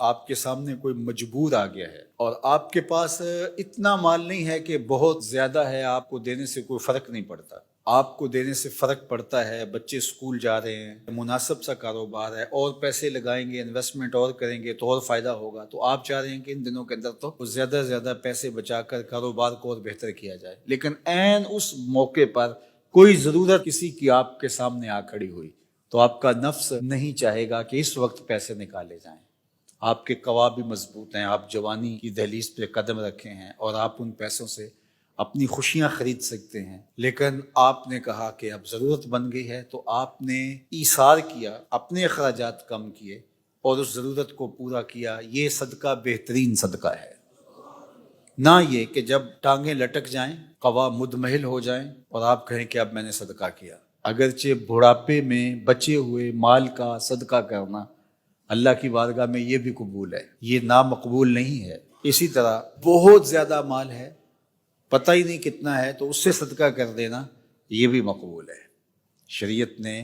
آپ کے سامنے کوئی مجبور آ گیا ہے اور آپ کے پاس اتنا مال نہیں ہے کہ بہت زیادہ ہے، آپ کو دینے سے کوئی فرق نہیں پڑتا، آپ کو دینے سے فرق پڑتا ہے، بچے اسکول جا رہے ہیں، مناسب سا کاروبار ہے، اور پیسے لگائیں گے، انویسٹمنٹ اور کریں گے تو اور فائدہ ہوگا، تو آپ چاہ رہے ہیں کہ ان دنوں کے اندر تو زیادہ سے زیادہ پیسے بچا کر کاروبار کو اور بہتر کیا جائے، لیکن عین اس موقع پر کوئی ضرورت کسی کی آپ کے سامنے آ کھڑی ہوئی تو آپ کا نفس نہیں چاہے گا کہ اس وقت پیسے نکالے جائیں۔ آپ کے قوا بھی مضبوط ہیں، آپ جوانی کی دہلیز پہ قدم رکھے ہیں اور آپ ان پیسوں سے اپنی خوشیاں خرید سکتے ہیں، لیکن آپ نے کہا کہ اب ضرورت بن گئی ہے تو آپ نے ایثار کیا، اپنے اخراجات کم کیے اور اس ضرورت کو پورا کیا۔ یہ صدقہ بہترین صدقہ ہے، نہ یہ کہ جب ٹانگیں لٹک جائیں، قوا مدمحل ہو جائیں اور آپ کہیں کہ اب میں نے صدقہ کیا۔ اگرچہ بڑھاپے میں بچے ہوئے مال کا صدقہ کرنا اللہ کی بارگاہ میں یہ بھی قبول ہے، یہ نامقبول نہیں ہے۔ اسی طرح بہت زیادہ مال ہے، پتہ ہی نہیں کتنا ہے، تو اس سے صدقہ کر دینا یہ بھی مقبول ہے، شریعت نے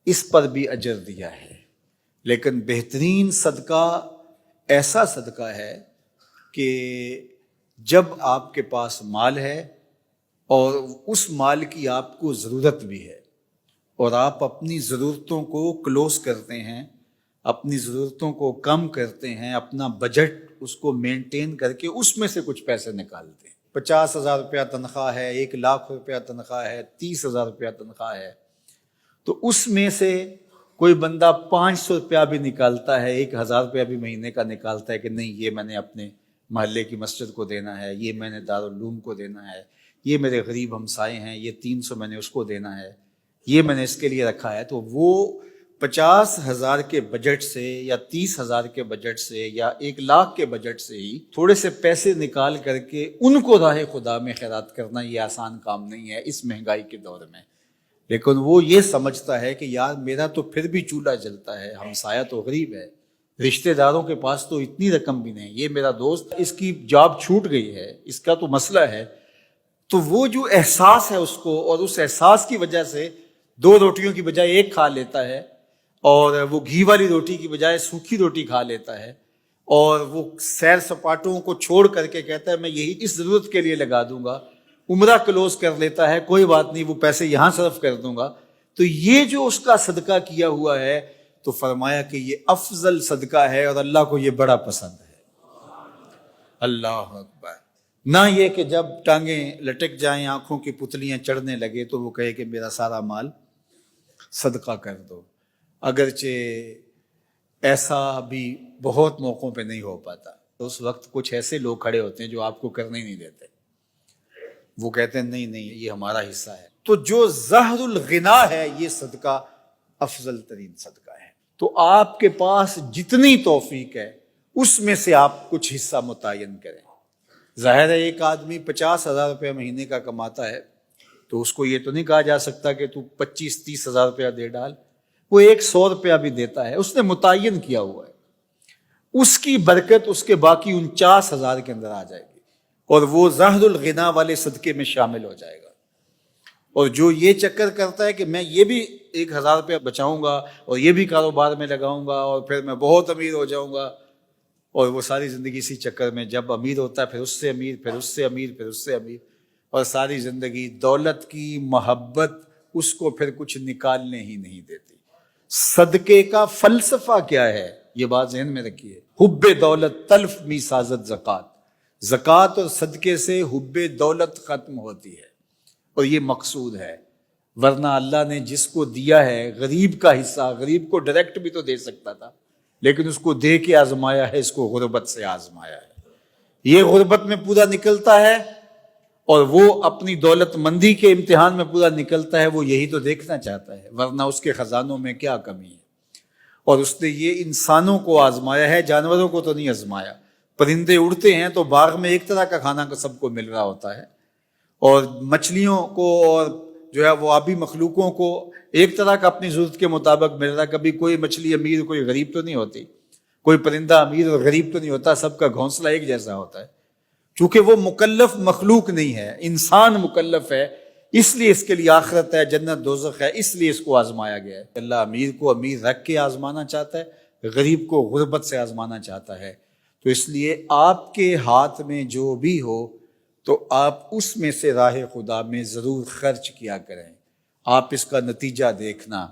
اس پر بھی اجر دیا ہے۔ لیکن بہترین صدقہ ایسا صدقہ ہے کہ جب آپ کے پاس مال ہے اور اس مال کی آپ کو ضرورت بھی ہے اور آپ اپنی ضرورتوں کو کلوز کرتے ہیں، اپنی ضرورتوں کو کم کرتے ہیں، اپنا بجٹ اس کو مینٹین کر کے اس میں سے کچھ پیسے نکالتے ہیں۔ 50,000 روپیہ تنخواہ ہے، 1,00,000 روپیہ تنخواہ ہے، 30,000 روپیہ تنخواہ ہے، تو اس میں سے کوئی بندہ 500 روپیہ بھی نکالتا ہے، 1,000 روپیہ بھی مہینے کا نکالتا ہے کہ نہیں یہ میں نے اپنے محلے کی مسجد کو دینا ہے، یہ میں نے دارالعلوم کو دینا ہے، یہ میرے غریب ہمسائے ہیں، یہ 300 میں نے اس کو دینا ہے، یہ میں نے اس کے لیے رکھا ہے۔ تو وہ 50,000 کے بجٹ سے یا 30,000 کے بجٹ سے یا 1,00,000 کے بجٹ سے ہی تھوڑے سے پیسے نکال کر کے ان کو راہ خدا میں خیرات کرنا یہ آسان کام نہیں ہے اس مہنگائی کے دور میں، لیکن وہ یہ سمجھتا ہے کہ یار میرا تو پھر بھی چولہا جلتا ہے، ہمسایہ تو غریب ہے، رشتہ داروں کے پاس تو اتنی رقم بھی نہیں، یہ میرا دوست اس کی جاب چھوٹ گئی ہے، اس کا تو مسئلہ ہے، تو وہ جو احساس ہے اس کو، اور اس احساس کی وجہ سے 2 روٹیوں کی بجائے 1 کھا لیتا ہے، اور وہ گھی والی روٹی کی بجائے سوکھی روٹی کھا لیتا ہے، اور وہ سیر سپاٹوں کو چھوڑ کر کے کہتا ہے میں یہی اس ضرورت کے لیے لگا دوں گا، عمرہ کلوز کر لیتا ہے، کوئی بات نہیں وہ پیسے یہاں صرف کر دوں گا، تو یہ جو اس کا صدقہ کیا ہوا ہے تو فرمایا کہ یہ افضل صدقہ ہے اور اللہ کو یہ بڑا پسند ہے۔ اللہ اکبر۔ نہ یہ کہ جب ٹانگیں لٹک جائیں، آنکھوں کی پتلیاں چڑھنے لگے تو وہ کہے کہ میرا سارا مال صدقہ کر دو، اگرچہ ایسا بھی بہت موقعوں پہ نہیں ہو پاتا، تو اس وقت کچھ ایسے لوگ کھڑے ہوتے ہیں جو آپ کو کرنے ہی نہیں دیتے، وہ کہتے ہیں نہیں نہیں یہ ہمارا حصہ ہے۔ تو جو ظہر الغنا ہے یہ صدقہ افضل ترین صدقہ ہے، تو آپ کے پاس جتنی توفیق ہے اس میں سے آپ کچھ حصہ متعین کریں۔ ظاہر ہے ایک آدمی 50,000 روپیہ مہینے کا کماتا ہے تو اس کو یہ تو نہیں کہا جا سکتا کہ تو 25-30,000 روپیہ دے ڈال، وہ 100 روپیہ بھی دیتا ہے، اس نے متعین کیا ہوا ہے، اس کی برکت اس کے باقی 49,000 کے اندر آ جائے گی اور وہ ظہر الغنا والے صدقے میں شامل ہو جائے گا۔ اور جو یہ چکر کرتا ہے کہ میں یہ بھی 1,000 روپیہ بچاؤں گا اور یہ بھی کاروبار میں لگاؤں گا اور پھر میں بہت امیر ہو جاؤں گا، اور وہ ساری زندگی اسی چکر میں جب امیر ہوتا ہے پھر اس سے امیر، پھر اس سے امیر، پھر اس سے امیر، اور ساری زندگی دولت کی محبت اس کو پھر کچھ نکالنے ہی نہیں دیتی۔ صدقے کا فلسفہ کیا ہے یہ بات ذہن میں رکھیے، حب دولت تلف می سازت زکات، زکات اور صدقے سے حب دولت ختم ہوتی ہے، اور یہ مقصود ہے، ورنہ اللہ نے جس کو دیا ہے غریب کا حصہ، غریب کو ڈائریکٹ بھی تو دے سکتا تھا، لیکن اس کو دے کے آزمایا ہے، اس کو غربت سے آزمایا ہے، یہ غربت میں پورا نکلتا ہے اور وہ اپنی دولت مندی کے امتحان میں پورا نکلتا ہے، وہ یہی تو دیکھنا چاہتا ہے، ورنہ اس کے خزانوں میں کیا کمی ہے۔ اور اس نے یہ انسانوں کو آزمایا ہے، جانوروں کو تو نہیں آزمایا۔ پرندے اڑتے ہیں تو باغ میں ایک طرح کا کھانا سب کو مل رہا ہوتا ہے، اور مچھلیوں کو اور جو ہے وہ آبی مخلوقوں کو ایک طرح کا اپنی ضرورت کے مطابق مل رہا ہے، کبھی کوئی مچھلی امیر کوئی غریب تو نہیں ہوتی، کوئی پرندہ امیر اور غریب تو نہیں ہوتا، سب کا گھونسلہ ایک جیسا ہوتا ہے، چونکہ وہ مکلف مخلوق نہیں ہے، انسان مکلف ہے، اس لیے اس کے لیے آخرت ہے، جنت دوزخ ہے، اس لیے اس کو آزمایا گیا ہے۔ اللہ امیر کو امیر رکھ کے آزمانا چاہتا ہے، غریب کو غربت سے آزمانا چاہتا ہے. تو اس لیے آپ کے ہاتھ میں جو بھی ہو تو آپ اس میں سے راہ خدا میں ضرور خرچ کیا کریں. آپ اس کا نتیجہ دیکھنا.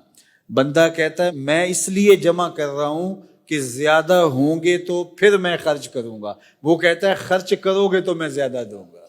بندہ کہتا ہے میں اس لیے جمع کر رہا ہوں کہ زیادہ ہوں گے تو پھر میں خرچ کروں گا. وہ کہتا ہے خرچ کرو گے تو میں زیادہ دوں گا.